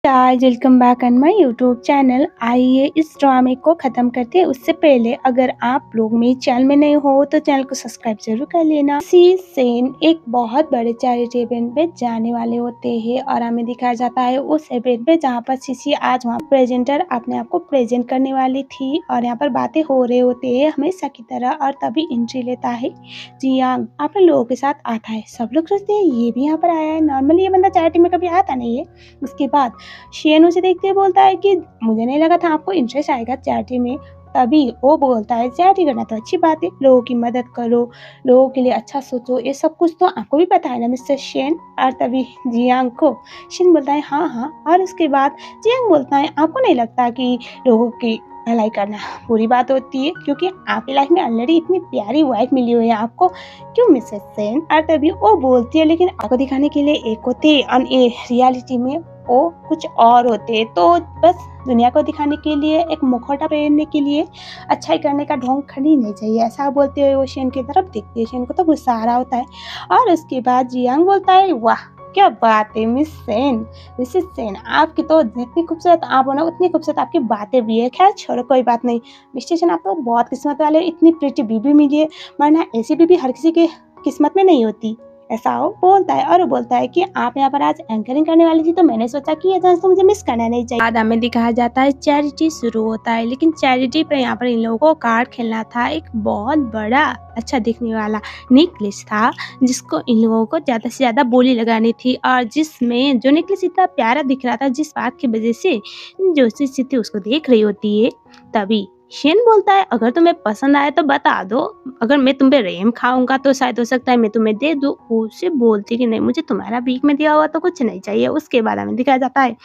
Guys welcome back on my YouTube channel. आइए इस ड्रामे को ख़त्म करते हैं। उससे पहले अगर आप लोग मेरे चैनल में नए हो तो चैनल को सब्सक्राइब जरूर कर लेना। सी सेन एक बहुत बड़े चैरिटी इवेंट पे जाने वाले होते हैं और हमें दिखाया जाता है उस इवेंट पे जहाँ पर सीसी आज वहाँ प्रेजेंटर अपने आप को प्रेजेंट करने वाली थी और यहाँ पर बातें हो रहे होते हैं हमेशा की तरह। और तभी एंट्री लेता है जियांग अपने लोगों के साथ आता है। सब लोग सोचते हैं ये भी यहाँ पर आया है, नॉर्मली ये बंदा चैरिटी में कभी आता नहीं है। उसके बाद शेन उसे देखते बोलता है कि मुझे नहीं लगा था आपको इंटरेस्ट आएगा चैरिटी में। तभी वो बोलता है चैरिटी करना तो अच्छी बात है, लोगों की मदद करो, लोगों के लिए अच्छा सोचो, ये सब कुछ तो आपको भी पता है ना मिस्टर शेन। और तभी जियांग को शेन बोलता है हाँ हाँ। और उसके बाद जियांग बोलता है आपको नहीं लगता कि लोगों की भलाई करना बुरी बात होती है, क्योंकि आपकी लाइफ में ऑलरेडी इतनी प्यारी वाइफ मिली हुई है आपको, क्यों मिसेस सेन। और तभी वो बोलती है लेकिन आपको दिखाने के लिए एक होते हैं और रियलिटी में वो कुछ और होते हैं। तो बस दुनिया को दिखाने के लिए एक मुखौटा पहनने के लिए अच्छाई करने का ढोंग खरीदना चाहिए, ऐसा बोलते हुए वो शेन की तरफ देखती है। शेन को तो गुस्सा आ रहा होता है। और उसके बाद जियांग बोलता है वाह क्या बात है मिस सेन, मिसेस सेन आपकी तो जितनी खूबसूरत आप हो ना उतनी खूबसूरत आपकी बातें भी है। खैर छोड़ो कोई बात नहीं मिस्टर सेन, आप तो बहुत किस्मत वाले, इतनी प्रिटी बीबी मिली है, वरना ऐसी बीबी हर किसी के किस्मत में नहीं होती, ऐसा वो बोलता है। और वो बोलता है कि आप यहाँ पर आज एंकरिंग करने वाली थी तो मैंने सोचा कि ये चांस तो मुझे मिस करना नहीं चाहिए। बाद हमें दिखाया जाता है चैरिटी शुरू होता है, लेकिन चैरिटी पे यहाँ पर इन लोगों को कार्ड खेलना था। एक बहुत बड़ा अच्छा दिखने वाला नेकलेस था जिसको इन लोगों को ज्यादा से ज्यादा बोली लगानी थी, और जिसमें जो नेकलेस इतना प्यारा दिख रहा था जिस बात की वजह से जो स्थिति उसको देख रही होती है। तभी शेन बोलता है अगर तुम्हें पसंद आए तो बता दो, अगर मैं तुम पे रेम खाऊंगा तो शायद हो सकता है मैं तुम्हें दे दूं। उससे बोलती कि नहीं मुझे तुम्हारा भीख में दिया हुआ तो कुछ नहीं चाहिए। उसके बाद हमें दिखाया जाता है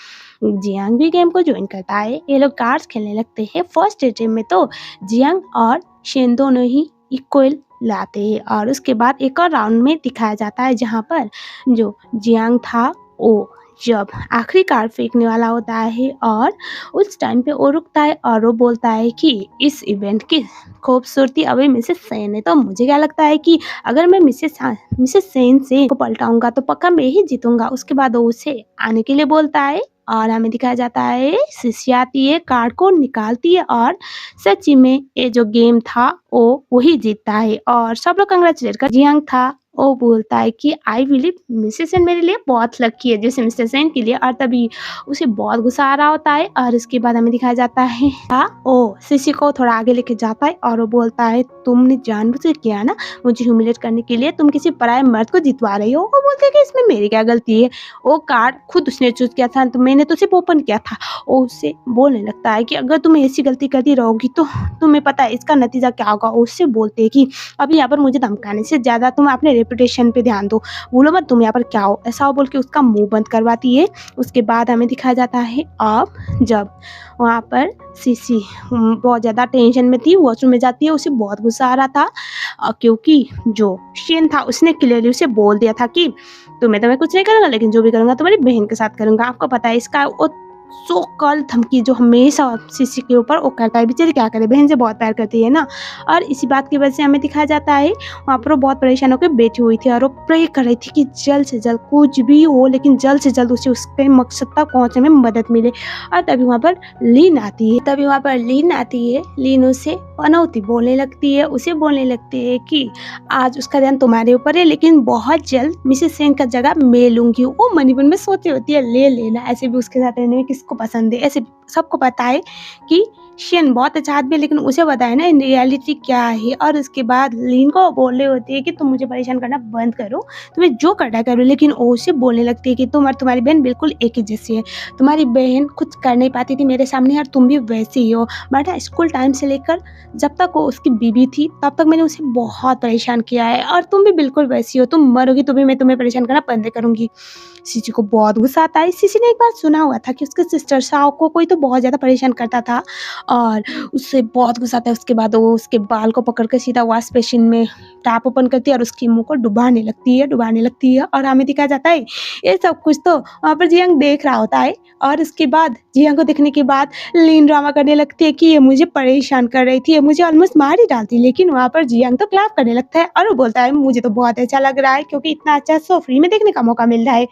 जियांग भी गेम को ज्वाइन करता है, ये लोग कार्ड्स खेलने लगते हैं। फर्स्ट अटेम्प्ट में तो जियांग और शेन दोनों ही इक्वल लाते हैं। और उसके बाद एक और राउंड में दिखाया जाता है जहाँ पर जो जियांग था वो जब आखिरी कार्ड फेंकने वाला होता है और उस टाइम पे वो रुकता है और वो बोलता है कि इस इवेंट की खूबसूरती अभी मिसेस सेन है, तो मुझे क्या लगता है कि अगर मैं मिसेस सेन से को पलटाऊंगा तो पक्का मैं ही जीतूंगा। उसके बाद वो उसे आने के लिए बोलता है और हमें दिखाया जाता है शिष्य आती है, कार्ड को निकालती है और सच्ची में ये जो गेम था वो वही जीतता है। और सब लोग कंग्रेचुलेट कर जियांग था वो बोलता है कि आई बिलीव मिसेस सेन मेरे लिए बहुत लकी है जैसे मिस्टर सेन के लिए। और तभी उसे बहुत गुस्सा आ रहा होता है। और उसके बाद हमें दिखाया जाता है ओ सीसी को थोड़ा आगे लेके जाता है और वो बोलता है तुमने जानबूझ के किया ना मुझे ह्यूमिलेट करने के लिए, तुम किसी पराये मर्द को जितवा रही हो। वो बोलते है कि इसमें मेरी क्या गलती है, वो कार्ड खुद उसने चूज किया था तो मैंने तो सिर्फ ओपन किया था। वो उससे बोलने लगता है कि अगर तुम ऐसी गलती करती रहोगी तो तुम्हें पता है इसका नतीजा क्या होगा। उससे बोलते है कि अभी यहाँ पर मुझे धमकाने से ज्यादा तुम अपने रेपुटेशन पे ध्यान दो, भूलो मत तुम यहाँ पर क्या हो, ऐसा बोल के उसका मुंह बंद करवाती है। उसके बाद हमें दिखाया जाता है अब जब वहाँ पर सीसी बहुत ज़्यादा टेंशन में थी, वॉशरूम में जाती है, उसे बहुत गुस्सा आ रहा था क्योंकि जो शेन था उसने क्लियरली उसे बोल दिया था कि तुम्हें तो मैं कुछ नहीं करूँगा लेकिन जो भी करूँगा तुम्हारी बहन के साथ करूँगा। आपको पता है इसका वो सो कल धमकी जो हमेशा सीसी के ऊपर वो करता है, बेचारी क्या करे, बहन से बहुत प्यार करती है ना। और इसी बात की वजह से हमें दिखाया जाता है वहाँ पर वो बहुत परेशान होकर बैठी हुई थी और वो प्रे कर रही थी कि जल्द से जल्द कुछ भी हो लेकिन जल्द से जल्द उसे उसके मकसद तक पहुँचने में मदद मिले। और तभी वहाँ पर लीन आती है। लीन उसे पनौती बोलने लगती है, उसे बोलने लगती है कि आज उसका ध्यान तुम्हारे ऊपर है लेकिन बहुत जल्द मिसेस सेन का जगह मैं लूंगी। वो मनी मन में सोची होती है ले लेना, ऐसे भी उसके साथ रहने में किसको पसंद है, ऐसे सबको पता है कि शेन बहुत अच्छा आदमी है लेकिन उसे पता है ना इन रियलिटी क्या है। और उसके बाद लीन को बोल रही होती है कि तुम मुझे परेशान करना बंद करो, तुम्हें जो करना करो। लेकिन वो उसे बोलने लगती है कि तुम और तुम्हारी बहन बिल्कुल एक ही जैसी है, तुम्हारी बहन कुछ कर नहीं पाती थी मेरे सामने और तुम भी वैसी ही हो। बेटा स्कूल टाइम से लेकर जब तक वो उसकी बीबी थी तब तक मैंने उसे बहुत परेशान किया है और तुम भी बिल्कुल वैसी हो, तुम मरोगी तो भी मैं तुम्हें परेशान करना बंद करूंगी। सीसी को बहुत गुस्सा आता है। सीसी ने एक बार सुना हुआ था कि उसके सिस्टर साओ को कोई तो बहुत ज़्यादा परेशान करता था और उससे बहुत गुस्सा आता है। उसके बाद वो उसके बाल को पकड़ कर सीधा वॉश बेसिन में टैप ओपन करती है और उसके मुँह को डुबाने लगती है और हमें दिखाया जाता है ये सब कुछ तो वहाँ पर जियांग देख रहा होता है। और उसके बाद जियांग को देखने के बाद लीन ड्रामा करने लगती है कि ये मुझे परेशान कर रही थी, ये मुझे ऑलमोस्ट मार ही डालती। लेकिन वहाँ पर जियांग तो क्लैप करने लगता है और वो बोलता है मुझे तो बहुत अच्छा लग रहा है क्योंकि इतना अच्छा शो फ्री में देखने का मौका मिल रहा है।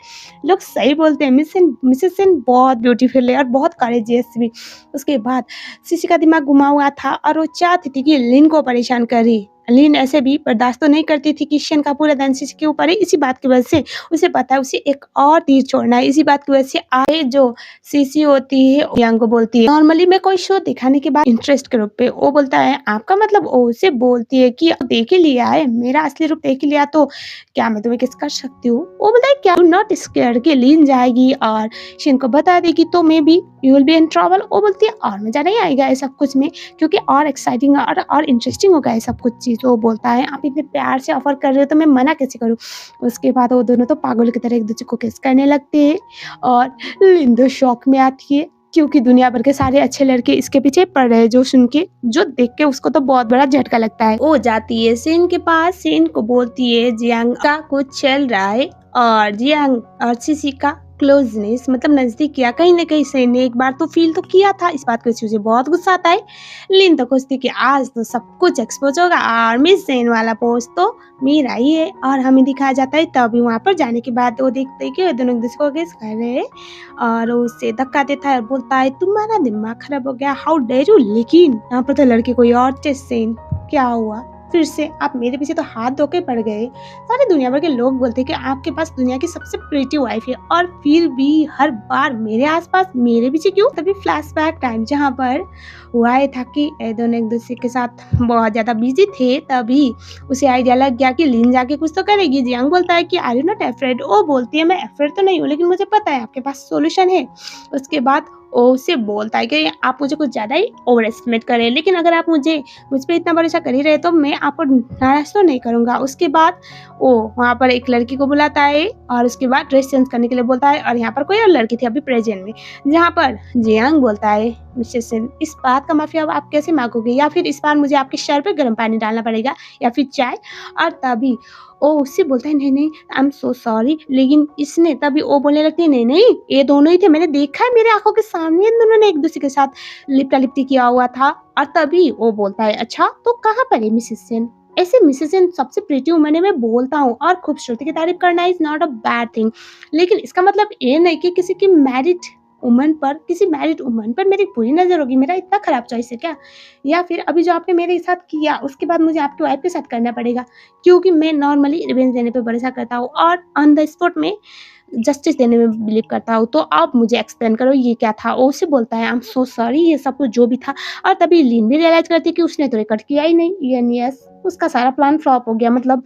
लोग सही बोलते हैं, मिसेस सेन बहुत ब्यूटीफुल है और बहुत करेजियस भी। उसके बाद सीसी का दिमाग घुमा हुआ था और वो चाहती थी कि लिन को परेशान करे। लिन ऐसे भी बर्दाश्त तो नहीं करती थी कि शियन का पूरा ध्यान सीसी के ऊपर है। इसी बात की वजह से उसे पता है उसे एक और तीर छोड़ना है। इसी बात की वजह से आगे जो सीसी होती है जियांग को बोलती है नॉर्मली मैं कोई शो दिखाने के बाद इंटरेस्ट के रूप पे वो बोलता है आपका मतलब वो उसे बोलती है कि देख ही लिया है, मेरा असली रूप देख ही लिया तो क्या मैं तुम्हें किस कर सकती हूँ। वो बोलता है क्या नॉट स्केयर कि लीन जाएगी और शियन को बता देगी तो may be you will be in trouble. वो बोलती है और मजा नहीं आएगा ये सब कुछ में क्योंकि और एक्साइटिंग और इंटरेस्टिंग होगा ये सब कुछ चीज़। वो बोलता है आप इतने प्यार से ऑफर कर रहे हो तो मैं मना कैसे करूँ। उसके बाद वो दोनों तो पागल की तरह एक दूसरे को किस करने लगते हैं और लिंडो शॉक में आती है क्योंकि दुनिया भर के सारे अच्छे लड़के इसके पीछे पड़ रहे हैं जो देख के उसको तो बहुत बड़ा झटका लगता है। वो जाती है सेन के पास, सेन को बोलती है जियांग का कुछ चल रहा है और जियांग और सीसी का क्लोजनेस मतलब नजदीक किया कहीं ना कहीं सेन ने एक बार तो फील तो किया था। इस बात को बहुत गुस्सा आता है। लिन तो खुश थी कि आज तो सब कुछ एक्सपोज होगा और मिस सेन वाला पोस्ट तो मेरा ही है। और हमें दिखाया जाता है तभी वहाँ पर जाने के बाद वो देखते हैं कि वो दोनों एक दूसरे को किस कर रहे हैं और उससे धक्का देता है और बोलता है तुम्हारा दिमाग खराब हो गया, हाउ डेयर यू। लेकिन यहाँ पर तो लड़के कोई और थे। सेन क्या हुआ फिर से आप मेरे पीछे तो हाथ धो के पड़ गए। सारे दुनिया भर के लोग बोलते हैं कि आपके पास दुनिया की सबसे प्रीटी वाइफ है और फिर भी हर बार मेरे आसपास मेरे पीछे क्यों। तभी फ्लैशबैक टाइम जहाँ पर हुआ है था कि दोनों एक दूसरे के साथ बहुत ज्यादा बिजी थे तभी उसे आइडिया लग गया कि लिन जाके कुछ तो करेगी। जियांग बोलता है कि आर यू नॉट अफ्रेड। वो बोलती है मैं अफ्रेड तो नहीं हूँ लेकिन मुझे पता है आपके पास सोल्यूशन है। उसके बाद वो उसे बोलता है कि आप मुझे कुछ ज़्यादा ही ओवर एस्टिमेट करें लेकिन अगर आप मुझ पर इतना भरोसा कर ही रहे तो मैं आपको नाराज तो नहीं करूँगा। उसके बाद वो वहाँ पर एक लड़की को बुलाता है और उसके बाद ड्रेस चेंज करने के लिए बोलता है और यहाँ पर कोई और लड़की थी अभी प्रेजेंट में जहाँ पर जियांग बोलता है मिस्टर सेन इस बात का माफी अब आप कैसे मांगोगे या फिर इस बार मुझे आपके सर पे गर्म पानी डालना पड़ेगा या फिर चाय। और तभी वो उससे बोलता है नहीं आई एम सो सॉरी। लेकिन इसने तभी वो बोलने लगती है नहीं ये दोनों ही थे, मैंने देखा है मेरे आंखों के सामने इन दोनों ने एक दूसरे के साथ लिपटा लिपटी किया हुआ था। और तभी वो बोलता है अच्छा तो कहाँ पर है मिसेस सेन। ऐसे मिसेस सेन सबसे प्रीटी वुमन है मैं बोलता हूँ और खूबसूरती की तारीफ करना is not a bad thing लेकिन इसका मतलब ये नहीं कि किसी मैरिड वुमन पर मेरी बुरी नजर होगी। मेरा इतना खराब चॉइस है क्या या फिर अभी जो आपने मेरे साथ किया उसके बाद मुझे आपकी वाइफ के साथ करना पड़ेगा क्योंकि मैं नॉर्मली रिवेंज देने पे भरोसा करता हूँ और ऑन द स्पॉट में जस्टिस देने में बिलीव करता हूँ। तो आप मुझे एक्सप्लेन करो ये क्या था। वो उसे बोलता है आई एम सो सॉरी ये सब कुछ जो भी था। और तभी लिन भी रियलाइज करती है कि उसने तो रिकॉर्ड किया ही नहीं। यस उसका सारा प्लान फ्लॉप हो गया मतलब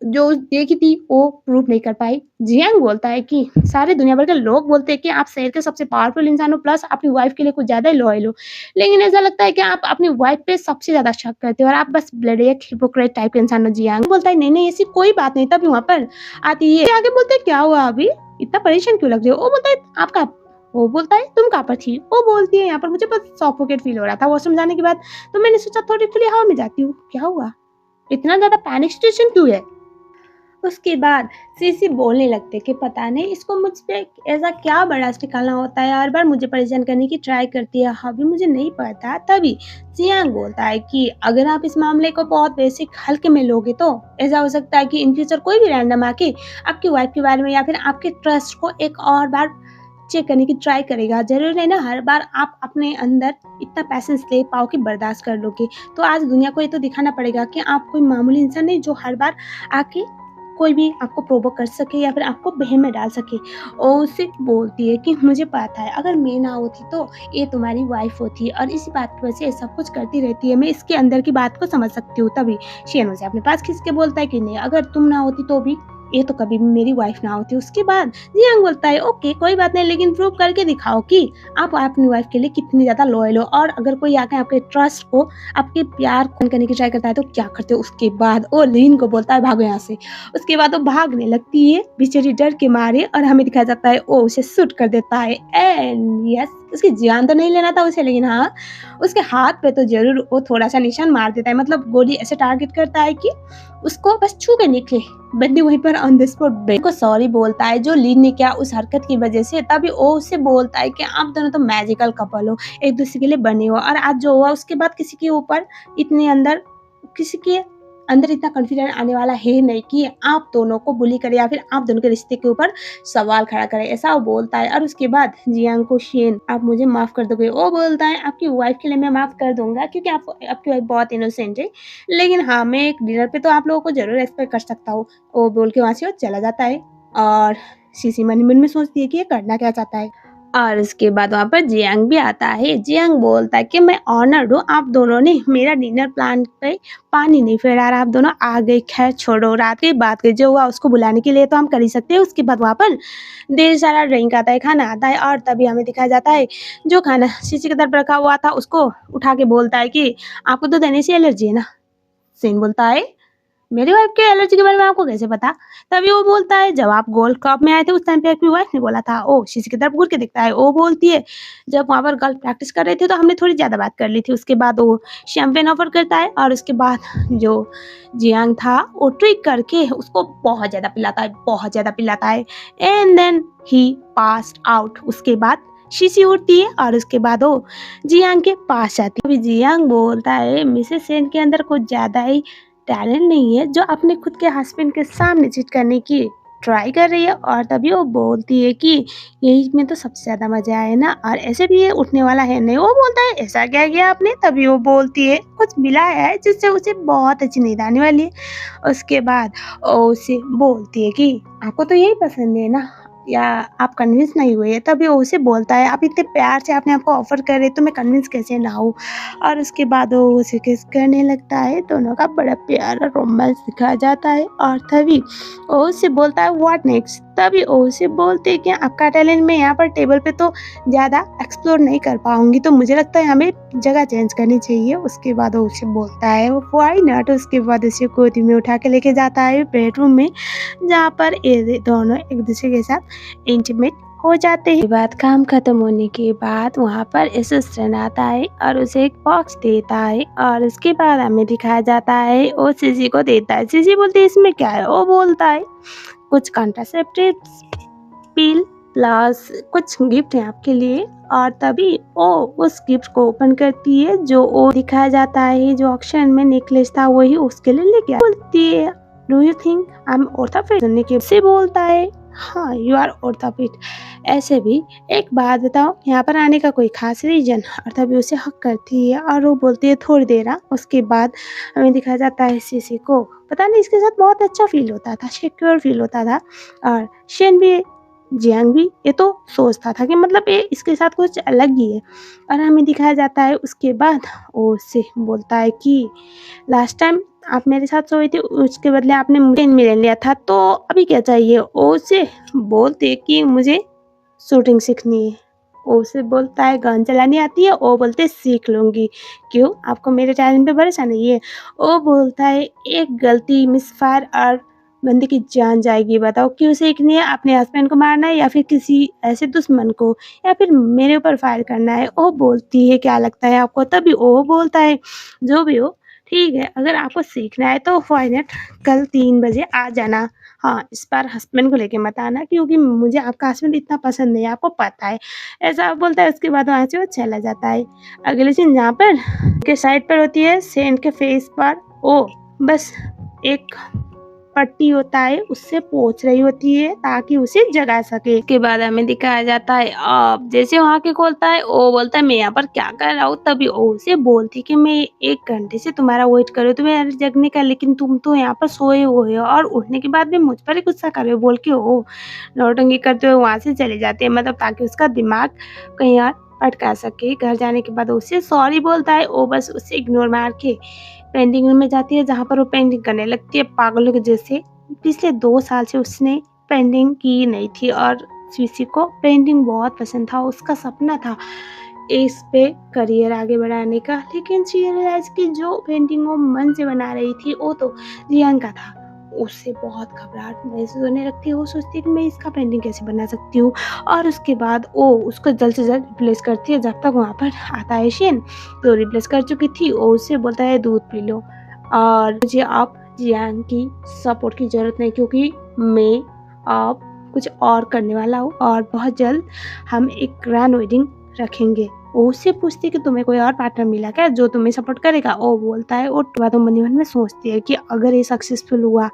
जो देखी थी वो प्रूफ नहीं कर पाई। जियांग बोलता है कि सारे दुनिया भर के लोग बोलते हैं कि आप शहर के सबसे पावरफुल इंसान हो प्लस अपनी वाइफ के लिए कुछ ज्यादा ही लॉयल हो लेकिन ऐसा लगता है कि आप अपनी वाइफ पे सबसे ज्यादा शक करते हो और आप बस ब्लडी एक हिपोक्रेट टाइप के इंसान हो। जियांग बोलता है नहीं ऐसी कोई बात नहीं। तभी वहाँ पर आती है आगे बोलते क्या हुआ अभी इतना परेशान क्यों लग रहे हो। वो बोलता है आपका वो बोलता है तुम कहाँ पर थी। वो बोलती है यहाँ पर मुझे बस सफोकेट फील हो रहा था वॉशरूम जाने के बाद तो मैंने सोचा थोड़ी खुली हवा में जाती हूँ। क्या हुआ इतना ज्यादा पैनिक सिचुएशन क्यों है। उसके बाद सीसी बोलने लगते कि पता नहीं इसको मुझ पे ऐसा क्या बड़ा निकालना होता है हर बार मुझे परेशान करने की ट्राई करती है अभी मुझे नहीं पता। तभी जियांग बोलता है कि अगर आप इस मामले को बहुत बेसिक हल्के में लोगे तो ऐसा हो सकता है कि इन फ्यूचर कोई भी रैंडम आके आपकी वाइफ के बारे में या फिर आपके ट्रस्ट को एक और बार चेक करने की ट्राई करेगा। जरूर है ना हर बार आप अपने अंदर इतना पैसेंस ले पाओ कि बर्दाश्त कर लोगे। तो आज दुनिया को ये तो दिखाना पड़ेगा कि आप कोई मामूली इंसान नहीं जो हर बार आके कोई भी आपको प्रोवोक कर सके या फिर आपको बहम में डाल सके। और उससे बोलती है कि मुझे पता है अगर मैं ना होती तो ये तुम्हारी वाइफ होती और इसी बात की वजह से सब कुछ करती रहती है। मैं इसके अंदर की बात को समझ सकती हूँ। तभी शियन उसे अपने पास खींच के बोलता है कि नहीं अगर तुम ना होती तो भी ये तो कभी भी मेरी वाइफ ना होती। उसके बाद जियांग बोलता है ओके कोई बात नहीं, लेकिन प्रूव करके दिखाओ कि आप अपनी वाइफ के लिए कितनी ज़्यादा लॉयल हो, और अगर कोई आके आपके ट्रस्ट को, आपके प्यार को करने की ट्राई करता है तो क्या करते हो। उसके बाद वो लीन को बोलता है भागो यहाँ से। उसके बाद वो भागने लगती है बेचारी डर के मारे, और हमें दिखाया जाता है वो उसे शूट कर देता है। एंड यस, उसकी जान तो नहीं लेना था उसे, लेकिन हाँ उसके हाथ पे तो जरूर वो थोड़ा सा निशान मार देता है, मतलब गोली ऐसे टारगेट करता है कि उसको बस छू के निकले। बंदी वहीं पर ऑन द स्पॉट को सॉरी बोलता है जो लीन ने किया उस हरकत की वजह से। तभी वो उससे बोलता है कि आप दोनों तो मैजिकल कपल हो, एक दूसरे के लिए बने हो, और आज जो हुआ उसके बाद किसी के ऊपर इतने अंदर, किसी के अंदर इतना कॉन्फिडेंस आने वाला है नहीं कि आप दोनों को बुली करे या फिर आप दोनों के रिश्ते के ऊपर सवाल खड़ा करे, ऐसा वो बोलता है। और उसके बाद जियांग को शेन आप मुझे माफ कर दोगे, वो बोलता है आपकी वाइफ के लिए मैं माफ कर दूंगा क्योंकि आपकी वाइफ बहुत इनोसेंट है, लेकिन हाँ मैं एक डिनर पे तो आप लोगों को जरूर एक्सपेक्ट कर सकता हूँ। वो बोल के वहां से वो चला जाता है, और सीसी मन मन में सोचती है कि ये करना क्या चाहता है। और उसके बाद वहाँ पर जियांग भी आता है। जियांग बोलता है कि मैं ऑनर्ड हूँ, आप दोनों ने मेरा डिनर प्लान पे पानी नहीं फेरा रहा, आप दोनों आ गए। खैर छोड़ो, रात की बात की, जो हुआ उसको बुलाने के लिए तो हम कर ही सकते हैं। उसके बाद वहाँ पर ढेर सारा ड्रिंक आता है, खाना आता है, और तभी हमें दिखाया जाता है जो खाना शीशी की तरफ रखा हुआ था उसको उठा के बोलता है कि आपको तो देने से एलर्जी है ना। सेन बोलता है मेरी वाइफ के एलर्जी के बारे में आपको कैसे पता। तभी वो बोलता है जब आप गोल्ड कप में आए थे उस टाइम पे आपकी वाइफ ने बोला था। ओ शीशे की तरफ घूर के देखता है, वो बोलती है जब वहां पर गर्ल प्रैक्टिस कर रहे थे तो हमने थोड़ी ज्यादा बात कर ली थी। उसके बाद वो शैंपेन ऑफर करता है, और उसके बाद जो जियांग था वो ट्रिक करके उसको बहुत ज्यादा पिलाता है, बहुत ज्यादा पिलाता है। And then he passed out. उसके बाद शीशी उठती है, और उसके बाद वो जियांग के पास जाती है। अभी जियांग बोलता है मिसेस सेन के अंदर कुछ ज्यादा ही टैलेंट नहीं है जो अपने खुद के हस्बैंड के सामने चीट करने की ट्राई कर रही है। और तभी वो बोलती है कि यही में तो सबसे ज्यादा मजा आया ना, और ऐसे भी ये उठने वाला है नहीं। वो बोलता है ऐसा क्या किया आपने। तभी वो बोलती है कुछ मिला है जिससे उसे बहुत अच्छी नींद आने वाली है। उसके बाद वो उसे बोलती है कि आपको तो यही पसंद है ना, या आप कन्विंस नहीं हुए। तभी वो उसे बोलता है आप इतने प्यार से आपने आपको ऑफर कर रहे तो मैं कन्विंस कैसे ना हूँ। और उसके बाद वो उसे किस करने लगता है, दोनों का बड़ा प्यारा रोमांस दिखाया जाता है। और तभी वो उससे बोलता है व्हाट नेक्स्ट। तभी वो उसे बोलते हैं कि आपका टैलेंट मैं यहाँ पर टेबल पे तो ज़्यादा एक्सप्लोर नहीं कर पाऊंगी, तो मुझे लगता है हमें जगह चेंज करनी चाहिए। उसके बाद वो उसे बोलता है व्हाई नॉट। उसके बाद उसे गोदी में उठा के लेके जाता है बेडरूम में, जहाँ पर ये दोनों एक दूसरे के साथ इंटीमेट हो जाते हैं। बात काम खत्म होने के बाद वहाँ पर असिस्टेंट आता है और उसे एक बॉक्स देता है, और उसके बाद हमें दिखाया जाता है वो सीसी को देता है। सीसी बोलती है इसमें क्या है। वो बोलता है कुछ कॉन्ट्रासेप्टिव पिल प्लस कुछ गिफ्ट है आपके लिए। और तभी वो उस गिफ्ट को ओपन करती है, जो वो दिखाया जाता है जो ऑक्शन में नेकलेस था वही उसके लिए लेके बोलती है do you think I am orthoped. सुनने के से बोलता है हाँ यू आर ऑर्थोपेड। ऐसे भी एक बात बताओ यहाँ पर आने का कोई खास रीजन। और तभी उसे हक करती है और वो बोलती है थोड़ी देर। उसके बाद हमें दिखाया जाता है सीसी को पता नहीं इसके साथ बहुत अच्छा फील होता था, सिक्योर फील होता था। और शेन भी जियांग भी ये तो सोचता था कि मतलब ये इसके साथ कुछ अलग ही है। और हमें दिखाया जाता है उसके बाद वो उससे बोलता है कि लास्ट टाइम आप मेरे साथ सोए थे उसके बदले आपने मुझे मिल लिया था, तो अभी क्या चाहिए। वो उसे बोलते कि मुझे शूटिंग सीखनी है। वो उसे बोलता है गन चलानी आती है। वो बोलते सीख लूंगी। क्यों आपको मेरे टैलेंट पे भरोसा नहीं है। वो बोलता है एक गलती मिस फायर और बंदे की जान जाएगी। बताओ क्यों सीखनी है, अपने हस्बैंड को मारना है या फिर किसी ऐसे दुश्मन को, या फिर मेरे ऊपर फायर करना है। वो बोलती है क्या लगता है आपको। तभी वो बोलता है जो भी हो ठीक है, अगर आपको सीखना है तो व्हाई नॉट कल 3 बजे आ जाना। हाँ इस बार हस्बैंड को लेके मत आना क्योंकि मुझे आपका हस्बैंड इतना पसंद नहीं है, आपको पता है। ऐसा बोलता है। उसके बाद वहाँ से वो चला जाता है। अगले दिन जहाँ पर के साइड पर होती है सेंट के फेस पर वो बस एक पट्टी होता है उससे पोंछ रही होती है ताकि उसे जगा सके। उसके बाद हमें दिखाया जाता है अब जैसे वहाँ के खोलता है वो बोलता है मैं यहाँ पर क्या कर रहा हूँ। तभी वो उसे बोलती कि मैं 1 घंटे से तुम्हारा वेट कर रही हूँ तुम्हें जगने का, लेकिन तुम तो यहाँ पर सोए हुए हो और उठने के बाद भी मुझ पर ही गुस्सा कर रहे हो बोल के वो नौटंकी करते हुए वहाँ से चले जाते हैं, मतलब ताकि उसका दिमाग कहीं और भटका सके। घर जाने के बाद उसे सॉरी बोलता है। वो बस उसे इग्नोर मार के पेंटिंग रूम में जाती है जहाँ पर वो पेंटिंग करने लगती है पागलों के जैसे। पिछले 2 साल से उसने पेंटिंग की नहीं थी और सीसी को पेंटिंग बहुत पसंद था। उसका सपना था इस पे करियर आगे बढ़ाने का, लेकिन शी रियलाइज कि जो पेंटिंग वो मन से बना रही थी वो तो जियांग का था। उससे बहुत घबराहट महसूस होने लगती है। वो सोचती है कि मैं इसका पेंटिंग कैसे बना सकती हूँ, और उसके बाद वो उसको जल्द से जल्द रिप्लेस करती है। जब तक वहाँ पर आता है शेन, तो रिप्लेस कर चुकी थी। वो उससे बोलता है दूध पी लो और मुझे आप जियांग की सपोर्ट की ज़रूरत नहीं, क्योंकि मैं अब कुछ और करने वाला हूँ और बहुत जल्द हम एक ग्रैंड वेडिंग रखेंगे। वो उससे पूछती है कि तुम्हें कोई और पार्टनर मिला क्या जो तुम्हें सपोर्ट करेगा? वो बोलता है, वो बात मन ही मन में सोचती है कि अगर ये सक्सेसफुल हुआ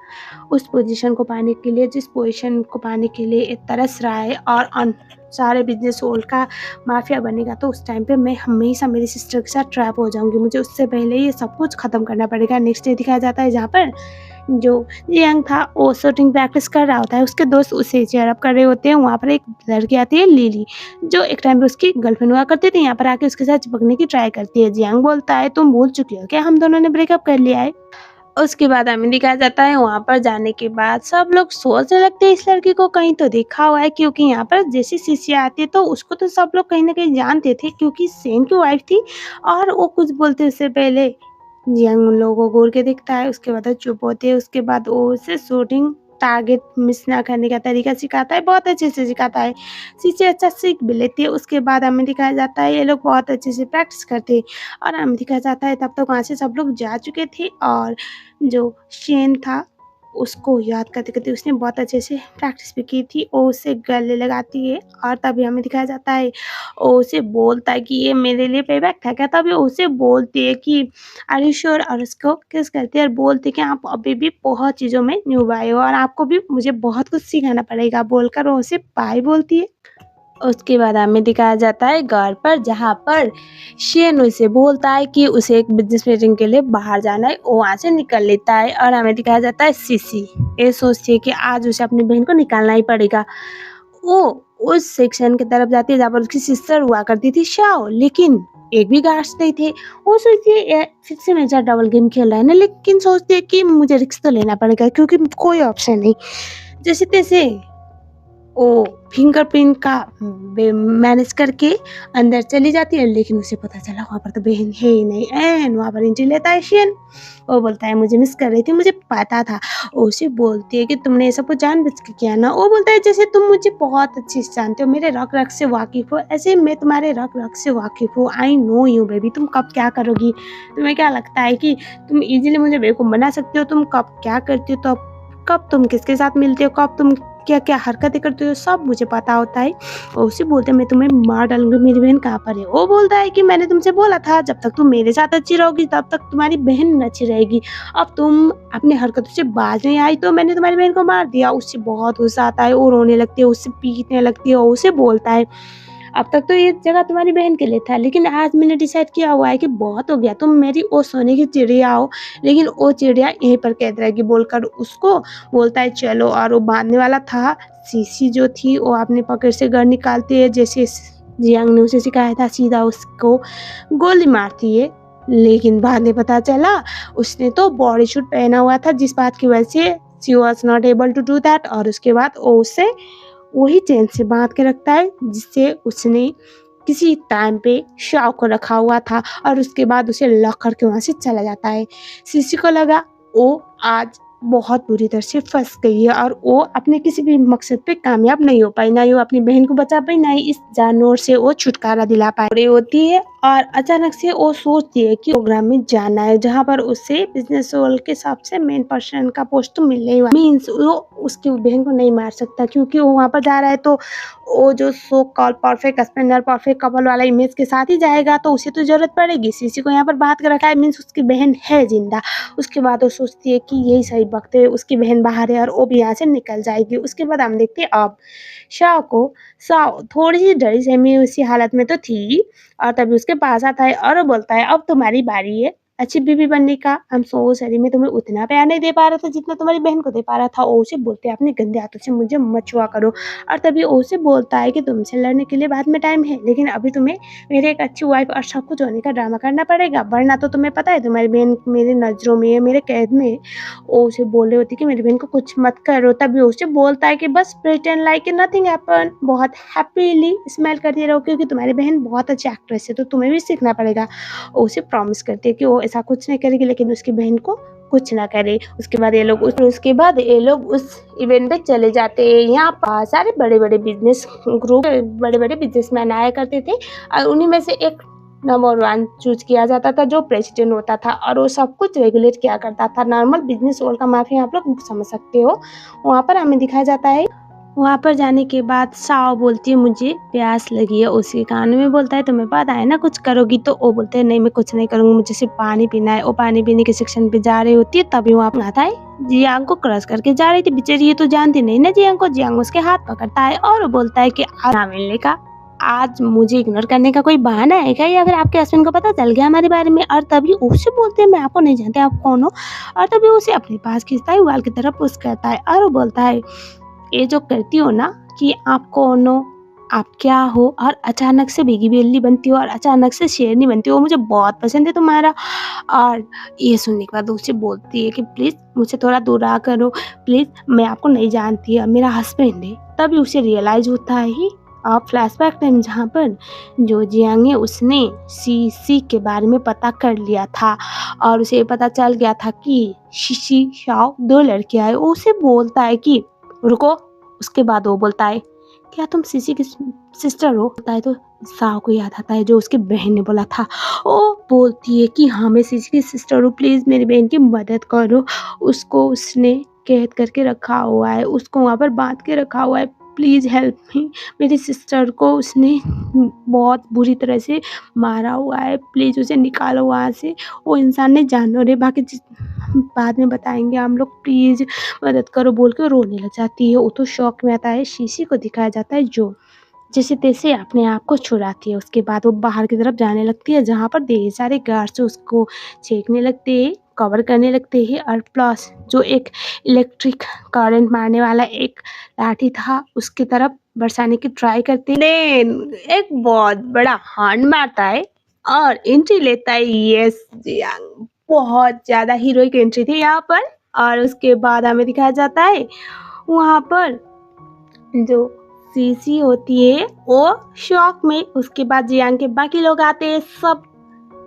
उस पोजीशन को पाने के लिए, जिस पोजीशन को पाने के लिए ये तरस रहा है और सारे बिजनेस वर्ल्ड का माफिया बनेगा, तो उस टाइम पे मैं हमेशा मेरी सिस्टर के साथ ट्रैप हो जाऊंगी। मुझे उससे पहले ये सब कुछ खत्म करना पड़ेगा। नेक्स्ट डे दिखाया जाता है जहाँ पर जो जियांग था वो शूटिंग प्रैक्टिस कर रहा होता है। उसके दोस्त उसे चीयर अप कर रहे होते हैं। वहाँ पर एक लड़की आती है लिली, जो एक टाइम पे उसकी गर्लफ्रेंड हुआ करती थी। यहाँ पर आके उसके साथ चिपकने की ट्राई करती है। जियांग बोलता है, तुम भूल चुकी हो क्या हम दोनों ने ब्रेकअप कर लिया है? उसके बाद हमें दिखाया जाता है वहाँ पर जाने के बाद सब लोग सोचने लगते हैं इस लड़की को कहीं तो देखा हुआ है, क्योंकि यहाँ पर जैसे शिष्या आती है तो उसको तो सब लोग कहीं ना कहीं जानते थे, क्योंकि सेन की वाइफ थी। और वो कुछ बोलते उससे पहले जियांग उन लोगों को घूर के देखता है। उसके बाद वो चुप होते हैं। उसके बाद वो उसे शूटिंग टारगेट मिस ना करने का तरीका सिखाता है, बहुत अच्छे से सिखाता है। शीशे अच्छा सीख भी लेती है। उसके बाद हमें दिखाया जाता है ये लोग बहुत अच्छे से प्रैक्टिस करते हैं, और हमें दिखाया जाता है तब तक वहाँ से सब लोग जा चुके थे। और जो शेन था उसको याद करते करते उसने बहुत अच्छे से प्रैक्टिस भी की थी। वो उसे गले लगाती है और तभी हमें दिखाया जाता है वो उसे बोलता है कि ये मेरे लिए पेबैक था क्या? तभी उसे बोलती है कि आर यू श्योर, और उसको किस करती है और बोलती है कि आप अभी भी बहुत चीज़ों में न्यू आए हो और आपको भी मुझे बहुत कुछ सिखाना पड़ेगा, बोलकर वो उसे बाय बोलती है। उसके बाद हमें दिखाया जाता है घर पर, जहाँ पर शेन उसे बोलता है कि उसे एक बिजनेस मीटिंग के लिए बाहर जाना है। वो वहाँ से निकल लेता है और हमें दिखाया जाता है सीसी ये सोचती है कि आज उसे अपनी बहन को निकालना ही पड़ेगा। वो उस सेक्शन की तरफ जाती है जहाँ पर उसकी सिस्टर हुआ करती थी शाओ, लेकिन एक भी गार्ड्स नहीं थे। वो सोचती है फिर से मेरे साथ डबल गेम खेल रहा है ना, लेकिन सोचती है कि मुझे रिस्क तो लेना पड़ेगा क्योंकि कोई ऑप्शन नहीं। जैसे तैसे वो फिंगरप्रिंट का मैनेज करके अंदर चली जाती है, लेकिन उसे पता चला वहाँ पर तो बहन है ही नहीं। एंड वहाँ पर एंट्री लेता है शेन। वो बोलता है मुझे मिस कर रही थी, मुझे पता था। वो उसे बोलती है कि तुमने ये सब कुछ जानबूझ के किया ना? वो बोलता है जैसे तुम मुझे बहुत अच्छे से जानते हो, मेरे रग रग से वाकिफ हो, ऐसे मैं तुम्हारे रग रग से वाकिफ हूँ। आई नो यू बेबी, तुम कब क्या करोगी? तुम्हें क्या लगता है कि तुम इजीली मुझे बेवकूफ़ बना सकते हो? तुम कब क्या करती हो, तो कब तुम किसके साथ मिलते हो, कब तुम क्या क्या हरकतें करते हो, सब मुझे पता होता है। और उसे बोलते मैं तुम्हें मार डालूंगी, मेरी बहन कहाँ पर है? वो बोलता है कि मैंने तुमसे बोला था जब तक तुम मेरे साथ अच्छी रहोगी तब तक तुम्हारी बहन अच्छी रहेगी। अब तुम अपने हरकतों से बाज नहीं आई तो मैंने तुम्हारी बहन को मार दिया। उससे बहुत गुस्सा आता है, वो रोने लगती है, उससे पीटने लगती है और उसे बोलता है अब तक तो ये जगह तुम्हारी बहन के लिए था, लेकिन आज मैंने डिसाइड किया हुआ है कि बहुत हो गया, तुम मेरी वो सोने की चिड़िया हो, लेकिन वो चिड़िया यहीं पर कैद रहेगी, बोलकर उसको बोलता है चलो। और वो बांधने वाला था। सीसी जो थी वो अपने पॉकेट से गन निकालती है, जैसे जियांग ने उसे सिखाया था, सीधा उसको गोली मारती है। लेकिन बाद में पता चला उसने तो बॉडी सूट पहना हुआ था, जिस बात की वजह से she was not able to do that. और उसके बाद वो उसे वही चेन से बांध के रखता है जिससे उसने किसी टाइम पे शाओ को रखा हुआ था, और उसके बाद उसे लॉक करके वहाँ से चला जाता है। सीसी को लगा वो आज बहुत बुरी तरह से फंस गई है और वो अपने किसी भी मकसद पे कामयाब नहीं हो पाई, ना ही वो अपनी बहन को बचा पाई, ना ही इस जानवर से वो छुटकारा दिला पाई होती है। और अचानक से वो सोचती है कि प्रोग्राम में जाना है जहाँ पर उसे बिजनेस वर्ल्ड के सबसे मेन पर्सन का पोस्ट मिलने ही वाला, मीन्स वो उसकी बहन को नहीं मार सकता, क्योंकि वो वहाँ पर जा रहा है तो वो जो सो कॉल परफेक्ट हस्बैंड और परफेक्ट कपल वाला इमेज के साथ ही जाएगा, तो उसे तो जरूरत पड़ेगी। सीसी को यहाँ पर बात कर रखा है, मीन्स उसकी बहन है जिंदा। उसके बाद वो सोचती है कि यही सही वक्त है, उसकी बहन बाहर है और वो भी यहाँ से निकल जाएगी। उसके बाद हम देखते हैं अब शाह को। शाह थोड़ी सी डरी सहमी उसी हालत में तो थी, और तभी उसके पास आता है और वो बोलता है अब तुम्हारी बारी है। अच्छी बीवी बनने का। आई एम सो सॉरी, मैं तुम्हें उतना प्यार नहीं दे पा रहा था जितना तुम्हारी बहन को दे पा रहा था। वो उसे बोलते हैं अपने गंदे हाथों से मुझे मत छुआ करो। और तभी वो उसे बोलता है कि तुमसे लड़ने के लिए बाद में टाइम है, लेकिन अभी तुम्हें मेरे एक अच्छी वाइफ और सब कुछ होने का ड्रामा करना पड़ेगा, वरना तो तुम्हें पता है तुम्हारी बहन मेरी नज़रों में है, मेरे कैद में है। वो उसे बोल रही होती है कि मेरी बहन को कुछ मत करो। तभी वो उसे बोलता है कि बस प्रिटेंड लाइक नथिंग हैपन, बहुत हैप्पीली स्माइल करती रहो क्योंकि तुम्हारी बहन बहुत अच्छी एक्ट्रेस है, तो तुम्हें भी सीखना पड़ेगा। वो उसे प्रॉमिस करती है कि वो ऐसा कुछ नहीं करेगी, लेकिन उसकी बहन को कुछ ना करे। उसके बाद ये लोग उस इवेंट पे चले जाते हैं। यहाँ पर सारे बड़े-बड़े बिजनेस ग्रुप, बड़े-बड़े बिजनेसमैन आया करते थे और उन्हीं में से एक नंबर 1 चूज किया जाता था जो प्रेसिडेंट होता था, और वो सब कुछ रेगुलेट किया करता था। नॉर्मल बिजनेस वर्ल्ड का माफिया आप लोग समझ सकते हो। वहाँ पर हमें दिखाया जाता है। वहाँ पर जाने के बाद साओ बोलती है मुझे प्यास लगी है। उसके कान में बोलता है तुम्हें पता है ना कुछ करोगी, तो वो बोलते हैं नहीं मैं कुछ नहीं करूँगी, मुझे सिर्फ पानी पीना है। वो पानी पीने के सेक्शन पे जा रही होती है, तभी वहाँ पर आता है जियांग को क्रश करके जा रही थी। बेचारी ये तो जानती नहीं ना जियांग को। जियांग उसके हाथ पकड़ता है और वो बोलता है कि ना मिलने का आज मुझे इग्नोर करने का कोई बहाना है क्या, या फिर आपके हस्बैंड को पता चल गया हमारे बारे में। और तभी उससे बोलते हैं मैं आपको नहीं जानते आप कौन हो। और तभी उसे अपने पास खींचता है, वाल की तरफ पुश करता है और वो बोलता है ये जो करती हो ना कि आप कौन हो, आप क्या हो, और अचानक से भीगी बिल्ली बनती हो और अचानक से शेरनी बनती हो, मुझे बहुत पसंद है तुम्हारा। और ये सुनने के बाद उससे बोलती है कि प्लीज़ मुझसे थोड़ा दूर रहा करो, प्लीज़ मैं आपको नहीं जानती, मेरा हस्बैंड है। तभी उसे रियलाइज़ होता है ही फ्लैशबैक टाइम जहाँ पर जो जियांग है उसने सीसी के बारे में पता कर लिया था और उसे पता चल गया था कि शीशी शाओ 2 लड़कियां हैं। वो उसे बोलता है कि रुको। उसके बाद वो बोलता है क्या तुम सीसी की सिस्टर हो, बोलता है तो साओ को याद आता है जो उसकी बहन ने बोला था। वो बोलती है कि हाँ मैं सीसी की सिस्टर हूँ, प्लीज़ मेरी बहन की मदद करो। उसको उसने कैद करके रखा हुआ है, उसको वहाँ पर बांध के रखा हुआ है, प्लीज़ हेल्प मी। मेरी सिस्टर को उसने बहुत बुरी तरह से मारा हुआ है, प्लीज़ उसे निकालो वहाँ से। वो इंसान ने जानवर है, बाकी बाद में बताएंगे हम लोग, प्लीज़ मदद करो बोल के रोने लग जाती है। वो तो शौक में आता है। शीशी को दिखाया जाता है जो जैसे तैसे अपने आप को छुड़ाती है। उसके बाद वो बाहर की तरफ जाने लगती है जहाँ पर ढेर सारे गार्ड्स उसको छेकने लगते हैं, कवर करने लगते हैं। और प्लस जो एक इलेक्ट्रिक करंट मारने वाला एक लाठी था उसकी तरफ बरसाने की ट्राई करते हैं। देन एक बहुत बड़ा हॉर्न मारता है और एंट्री लेता है। यस जियांग, बहुत ज़्यादा हीरोइक एंट्री थी यहाँ पर। और उसके बाद हमें दिखाया जाता है वहाँ पर जो सीसी होती है वो शॉक में। उसके बाद जियांग के बाकी लोग आते हैं सब।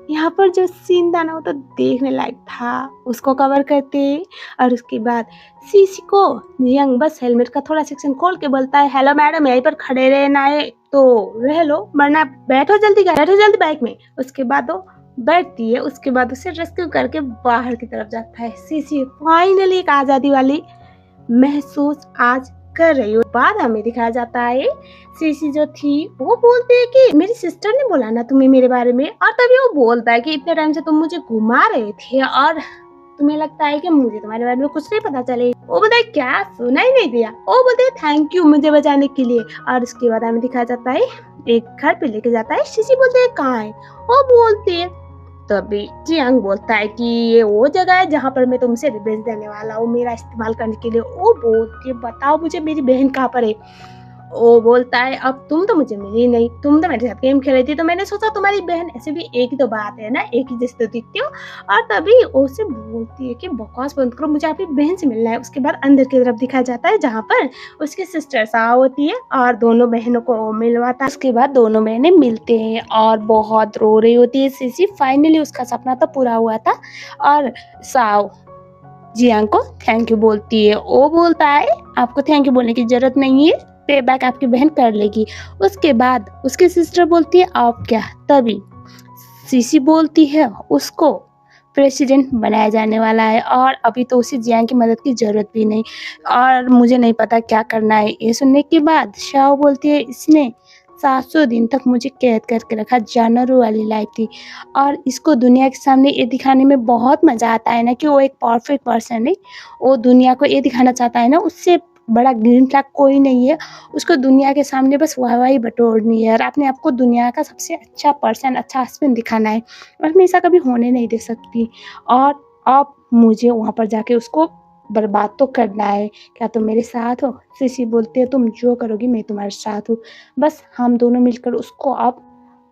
यहाँ पर जो सीन था ना वो तो देखने लायक था। उसको कवर करते हैं और उसके बाद सीसी को जियांग बस हेलमेट का थोड़ा सेक्शन खोल के बोलता है हेलो मैडम यहीं पर खड़े रहना है तो रह लो, वरना बैठो जल्दी बाइक में। उसके बाद वो बैठती है। उसके बाद उसे रेस्क्यू करके बाहर की तरफ जाता है। सीसी फाइनली एक आज़ादी वाली महसूस आज कर रही हो। बाद हमें दिखाया जाता है सीसी जो थी वो बोलती है कि मेरी सिस्टर ने बोला ना तुम्हें मेरे बारे में। और तभी वो बोलता है कि इतने टाइम से तुम मुझे घुमा रहे थे और तुम्हें लगता है कि मुझे तुम्हारे बारे में कुछ नहीं पता चले। वो बोलता है क्या सुना ही नहीं दिया। वो बोलते है थैंक यू मुझे बचाने के लिए। और उसके बाद हमें दिखाया जाता है एक घर पे लेके जाता है। सीसी बोलते है कहाँ है। वो बोलती है तभी जियांग बोलता है कि ये वो जगह है जहाँ पर मैं तुमसे रिवेंज देने वाला हूँ मेरा इस्तेमाल करने के लिए। वो बोलती है बताओ मुझे मेरी बहन कहाँ पर है। वो बोलता है अब तुम तो मुझे मिली नहीं, तुम तो मेरे साथ गेम खेल रही थी, तो मैंने सोचा तुम्हारी बहन ऐसे भी एक ही तो बात है ना, एक ही जैसे तो दिखती हो। और तभी उसे बोलती है कि बकवास बंद करो, मुझे अपनी बहन से मिलना है। उसके बाद अंदर की तरफ दिखाया जाता है जहाँ पर उसकी सिस्टर साओ होती है और दोनों बहनों को मिलवाता है। उसके बाद दोनों बहनें मिलते हैं और बहुत रो रही होती है सीसी। फाइनली उसका सपना तो पूरा हुआ था और साओ जियांग को थैंक यू बोलती है। वो बोलता है आपको थैंक यू बोलने की जरूरत नहीं है, पे बैक आपकी बहन कर लेगी। उसके बाद उसकी सिस्टर बोलती है आप क्या। तभी सीसी बोलती है उसको प्रेसिडेंट बनाया जाने वाला है और अभी तो उसे जियांग की मदद की जरूरत भी नहीं और मुझे नहीं पता क्या करना है। ये सुनने के बाद शाओ बोलती है इसने 700 दिन तक मुझे कैद करके रखा, जानवरों वाली लाइफ थी और इसको दुनिया के सामने ये दिखाने में बहुत मज़ा आता है ना कि वो एक परफेक्ट पर्सन है। वो दुनिया को ये दिखाना चाहता है ना उससे बड़ा ग्रीन फ्लैग कोई नहीं है, उसको दुनिया के सामने बस वाहवाही बटोरनी है और अपने आप को दुनिया का सबसे अच्छा पर्सन, अच्छा हस्बैंड दिखाना है और मैं ऐसा कभी होने नहीं दे सकती। और अब मुझे वहाँ पर जाके उसको बर्बाद तो करना है, क्या तुम मेरे साथ हो? सीसी बोलती है, तुम जो करोगी मैं तुम्हारे साथ हूँ, बस हम दोनों मिलकर उसको अब।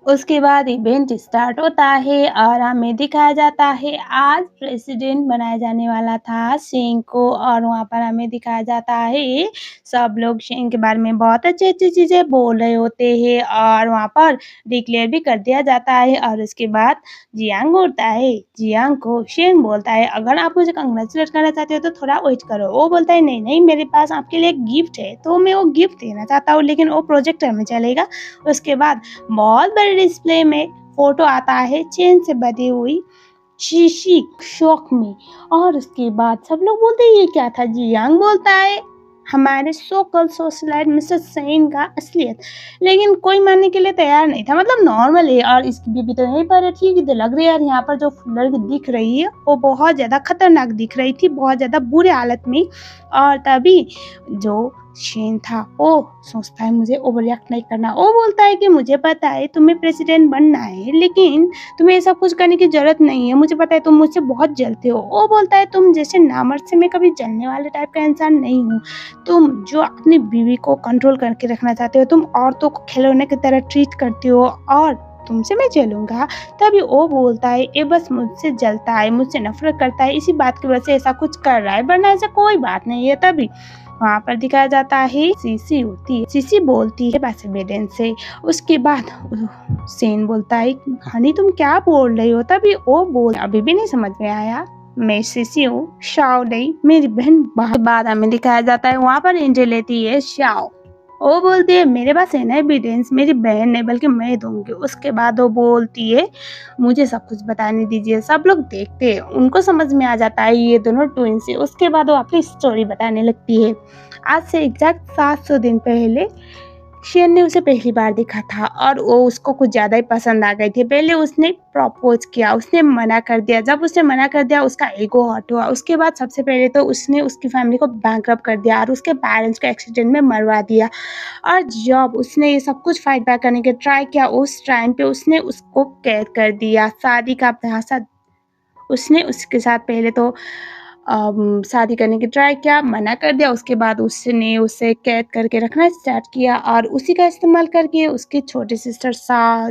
उसके बाद इवेंट स्टार्ट होता है और हमें दिखाया जाता है आज प्रेसिडेंट बनाया जाने वाला था सिंह को, और वहाँ पर हमें दिखाया जाता है सब लोग सिंह के बारे में बहुत अच्छी-अच्छी चीज़ें बोल रहे होते हैं और वहाँ पर डिक्लेयर भी कर दिया जाता है। और उसके बाद जियांग उठता है, जियांग को सिंह बोलता है, अगर आप मुझे कांग्रेचुलेट करना चाहते हो तो थोड़ा वेट करो। वो बोलता है, नहीं नहीं मेरे पास आपके लिए एक गिफ्ट है, तो मैं वो गिफ्ट देना चाहता हूँ, लेकिन वो प्रोजेक्टर में चलेगा। उसके बाद बहुत बड़े डिस्प्ले में फोटो आता है चेन से बंधी हुई शीशी शौक में, और उसके बाद सब लोग बोलते हैं ये क्या था? जियांग बोलता है, हमारे सो कल सोशलाइट मिस्टर सेन का असलियत। लेकिन कोई मानने के लिए तैयार नहीं था, मतलब नॉर्मल है। और इसकी बीबी तो यहीं पर थी कि तो लग रही है यार, यहाँ पर जो लड़की दिख रही है वो बहुत ज़्यादा खतरनाक दिख रही थी, बहुत ज़्यादा बुरे हालत में। और तभी जो शेन था वो सोचता है मुझे ओवर रिएक्ट नहीं करना। वो बोलता है कि मुझे पता है तुम्हें प्रेसिडेंट बनना है, लेकिन तुम्हें ऐसा कुछ करने की जरूरत नहीं है, मुझे पता है तुम मुझसे बहुत जलते हो। वो बोलता है तुम जैसे नामर्द से मैं कभी जलने वाले टाइप का इंसान नहीं हूँ। तुम जो अपनी बीवी को कंट्रोल करके रखना चाहते हो, तुम औरतों को खिलौने की तरह ट्रीट करते हो और तुमसे मैं जलूंगा। तभी वो बोलता है ये बस मुझसे जलता है, मुझसे नफरत करता है, इसी बात की वजह से ऐसा कुछ कर रहा है, वरना ऐसा कोई बात नहीं है। तभी वहाँ पर दिखाया जाता है सीसी होती है, सीसी बोलती है बस एविडेंस से। उसके बाद सेन बोलता है हनी तुम क्या बोल रही हो? तभी वो बोल अभी भी नहीं समझ में आया, मैं सीसी हूँ, शाओ नहीं मेरी बहन। बाद हमें दिखाया जाता है वहाँ पर एंट्री लेती है शाओ। वो बोलती है मेरे पास है ना एविडेंस, मेरी बहन नहीं बल्कि मैं दूंगी। उसके बाद वो बोलती है मुझे सब कुछ बताने दीजिए। सब लोग देखते हैं, उनको समझ में आ जाता है ये दोनों ट्विंस है। उसके बाद वो अपनी स्टोरी बताने लगती है। आज से एग्जैक्ट 700 दिन पहले शेन ने उसे पहली बार देखा था और वो उसको कुछ ज़्यादा ही पसंद आ गई थी। पहले उसने प्रपोज किया, उसने मना कर दिया। जब उसने मना कर दिया उसका ईगो हर्ट हुआ। उसके बाद सबसे पहले तो उसने उसकी फैमिली को बैंकरप्ट कर दिया और उसके पेरेंट्स को एक्सीडेंट में मरवा दिया। और जब उसने ये सब कुछ फाइट बैक करने के ट्राई किया, उस टाइम पे उसने उसको कैद कर दिया। शादी का प्यासा उसने उसके साथ पहले तो शादी करने की ट्राई किया, मना कर दिया। उसके बाद उसने उसे कैद करके रखना स्टार्ट किया और उसी का इस्तेमाल करके उसकी छोटी सिस्टर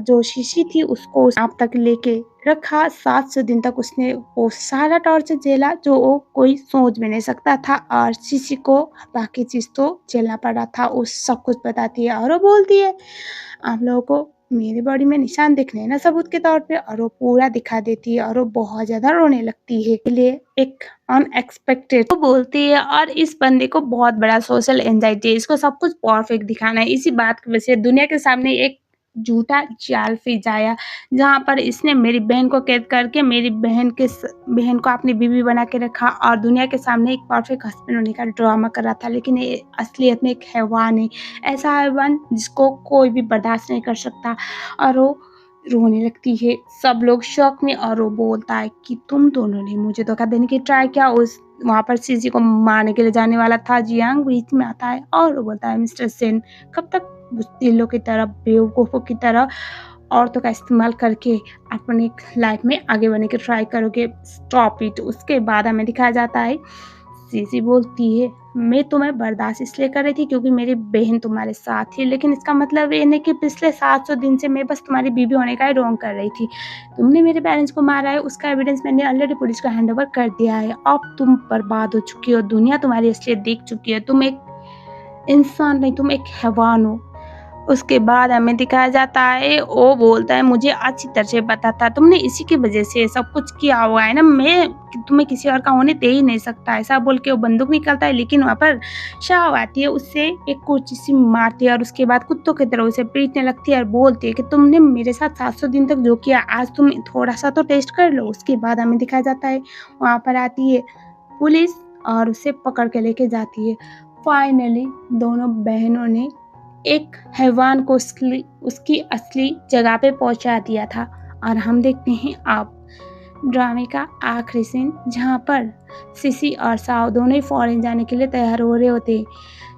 जो शीशी थी उसको आप तक लेके रखा। 700 दिन तक उसने वो सारा टॉर्चर झेला जो वो कोई सोच भी नहीं सकता था, और शीशी को बाकी चीज़ तो झेलना पड़ा था। वो सब कुछ बताती है और वो बोलती है आप लोगों को मेरी बॉडी में निशान दिख रहे हैं ना सबूत के तौर पे, और वो पूरा दिखा देती है और वो बहुत ज़्यादा रोने लगती है। इसलिए एक अनएक्सपेक्टेड वो बोलती है और इस बंदे को बहुत बड़ा सोशल एंजाइटी है, इसको सब कुछ परफेक्ट दिखाना है। इसी बात की वजह से दुनिया के सामने एक झूठा जाल फिजाया, जहाँ पर इसने मेरी बहन को कैद करके मेरी बहन को अपनी बीवी बना के रखा और दुनिया के सामने एक परफेक्ट हस्बैंड होने का ड्रामा कर रहा था। लेकिन ये असलियत में एक हैवान है, ऐसा हैवान जिसको कोई भी बर्दाश्त नहीं कर सकता। और वो रोने लगती है, सब लोग शौक में। और वो बोलता है कि तुम दोनों ने मुझे धोखा देने की ट्राई किया। उस वहाँ पर सीसी को मारने के लिए जाने वाला था। जियांग बीच में आता है और वो बोलता है मिस्टर सेन कब तक बुज़दिलों की तरह, बेवकूफ़ों की तरह औरतों का इस्तेमाल करके अपनी लाइफ में आगे बढ़ने की ट्राई करोगे? Stop it. उसके बाद हमें दिखाया जाता है सीसी बोलती है मैं तुम्हें बर्दाश्त इसलिए कर रही थी क्योंकि मेरी बहन तुम्हारे साथ थी, लेकिन इसका मतलब ये नहीं कि पिछले 700 दिन से मैं बस तुम्हारी बीवी होने का ही रोंग कर रही थी। तुमने मेरे पेरेंट्स को मारा है, उसका एविडेंस मैंने ऑलरेडी पुलिस को हैंड ओवर कर दिया है। अब तुम बर्बाद हो चुकी हो, दुनिया तुम्हारी असलियत देख चुकी है। तुम एक इंसान नहीं, तुम एक हैवान हो। उसके बाद हमें दिखाया जाता है वो बोलता है मुझे अच्छी तरह से पता था, तुमने इसी की वजह से सब कुछ किया हुआ है ना, मैं तुम्हें किसी और का होने दे ही नहीं सकता। ऐसा बोल के वो बंदूक निकालता है, लेकिन वहाँ पर शाह आती है, उससे एक कुर्सी से मारती है और उसके बाद कुत्तों की तरह उसे पीटने लगती है और बोलती है कि तुमने मेरे साथ 700 दिन तक जो किया आज तुम थोड़ा सा तो टेस्ट कर लो। उसके बाद हमें दिखाया जाता है वहाँ पर आती है पुलिस और उसे पकड़ के लेके जाती है। फाइनली दोनों बहनों ने एक हैवान को उसकी असली जगह पे पहुंचा दिया था। और हम देखते हैं अब ड्रामे का आखिरी सीन जहाँ पर सिसी और साओ दोनों ही फॉरेन जाने के लिए तैयार हो रहे होते।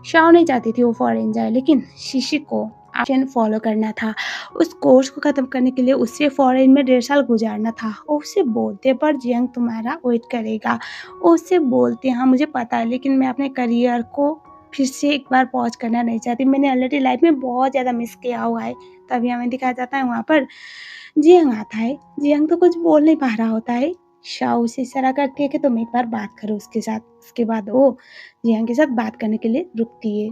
शाओ नहीं चाहती थी वो फॉरेन जाए, लेकिन शिशी को ऑप्शन फॉलो करना था। उस कोर्स को ख़त्म करने के लिए उसे फॉरेन में 1.5 साल गुजारना था। वो उससे बोलते पर जियंग तुम्हारा वेट करेगा। वो उससे बोलते हाँ मुझे पता है, लेकिन मैं अपने करियर को फिर से एक बार पॉज करना नहीं चाहती। मैंने ऑलरेडी लाइफ में बहुत ज़्यादा मिस किया हुआ है। तभी हमें दिखाया जाता है वहाँ पर जियंग आता है। जियंग तो कुछ बोल नहीं पा रहा होता है। शाओ उसे इशारा करती है कि तुम एक बार बात करो उसके साथ। उसके बाद वो जियंग के साथ बात करने के लिए रुकती है।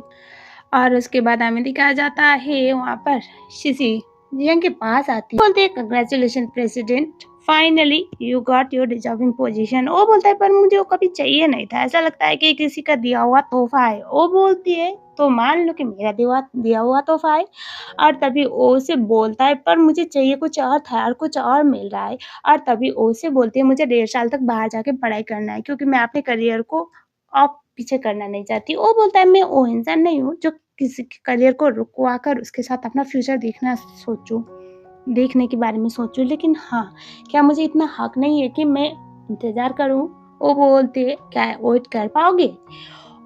और उसके बाद हमें दिखाया जाता है वहाँ पर शिशी जियंग के पास आती है, बोलते हैं congratulation president, finally you got your deserving position. वो बोलता है पर मुझे वो कभी चाहिए नहीं था, ऐसा लगता है कि किसी का दिया हुआ तोहफा है। वो बोलती है तो मान लो कि मेरा दिया हुआ तोहफा है। और तभी वो उसे बोलता है पर मुझे चाहिए कुछ और था और कुछ और मिल रहा है। और तभी वो उसे बोलती है मुझे 1.5 साल तक बाहर जाके पढ़ाई करना है, क्योंकि मैं अपने करियर को अब पीछे करना नहीं चाहती। वो बोलता है मैं वो इंसान नहीं हूँ जो किसी के करियर को रुकवा कर उसके साथ अपना फ्यूचर देखने के बारे में सोचूं, लेकिन हाँ, क्या मुझे इतना हक नहीं है कि मैं इंतजार करूं? वो बोलते है क्या वेट कर पाओगे?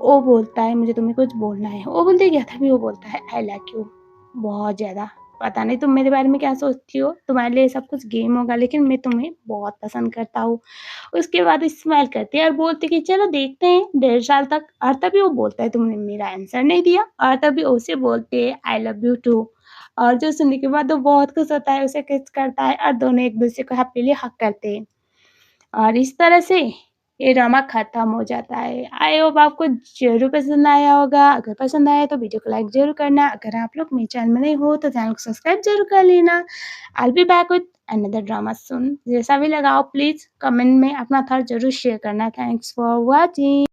वो बोलता है मुझे तुम्हें कुछ बोलना है। वो बोलते क्या था भी, वो बोलता है आई लाइक यू बहुत ज़्यादा। पता नहीं तुम मेरे बारे में क्या सोचती हो, तुम्हारे लिए सब कुछ गेम होगा, लेकिन मैं तुम्हें बहुत पसंद करता हूँ। उसके बाद स्माइल करती है और बोलती कि चलो देखते हैं 1.5 साल तक। और तभी वो बोलता है तुमने मेरा आंसर नहीं दिया। और तभी उसे बोलते हैं आई लव यू टू। और जो सुनने के बाद वो बहुत खुश होता है, उसे किस करता है और दोनों एक दूसरे को हैप्पीली हग करते हैं। और इस तरह से ये ड्रामा खत्म हो जाता है। आई होप आपको ज़रूर पसंद आया होगा। अगर पसंद आया तो वीडियो को लाइक ज़रूर करना। अगर आप लोग मेरे चैनल में नए हो तो चैनल को सब्सक्राइब ज़रूर कर लेना। I will be back with another drama soon. जैसा भी लगा हो प्लीज़ कमेंट में अपना थॉट ज़रूर शेयर करना। Thanks for watching.